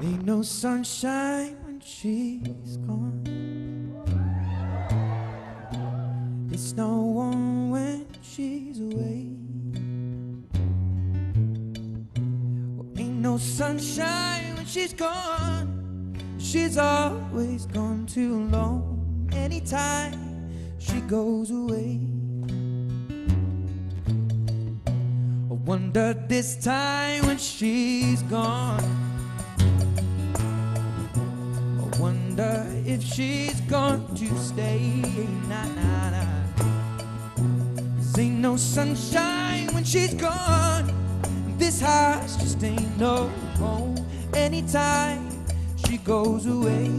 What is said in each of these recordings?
Ain't no sunshine when she's gone. It's no warm when she's away. Well, ain't no sunshine when she's gone. She's always gone too long. Anytime she goes away, I wonder this time when she's gone, I wonder if she's going to stay. Nah, nah, nah. 'Cause ain't no sunshine when she's gone. This house just ain't no home. Anytime she goes away.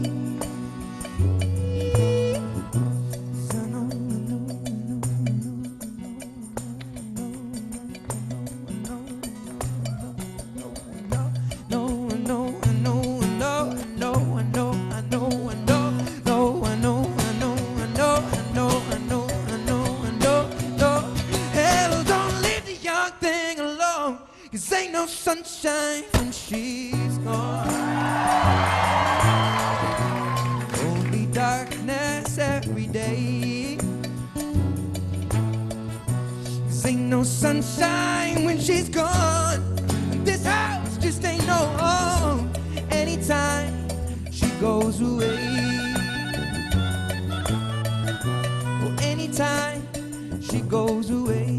Cause ain't no sunshine when she's gone. Only darkness every day. 'Cause ain't no sunshine when she's gone. And this house just ain't no home. Anytime she goes away. Oh, anytime she goes away.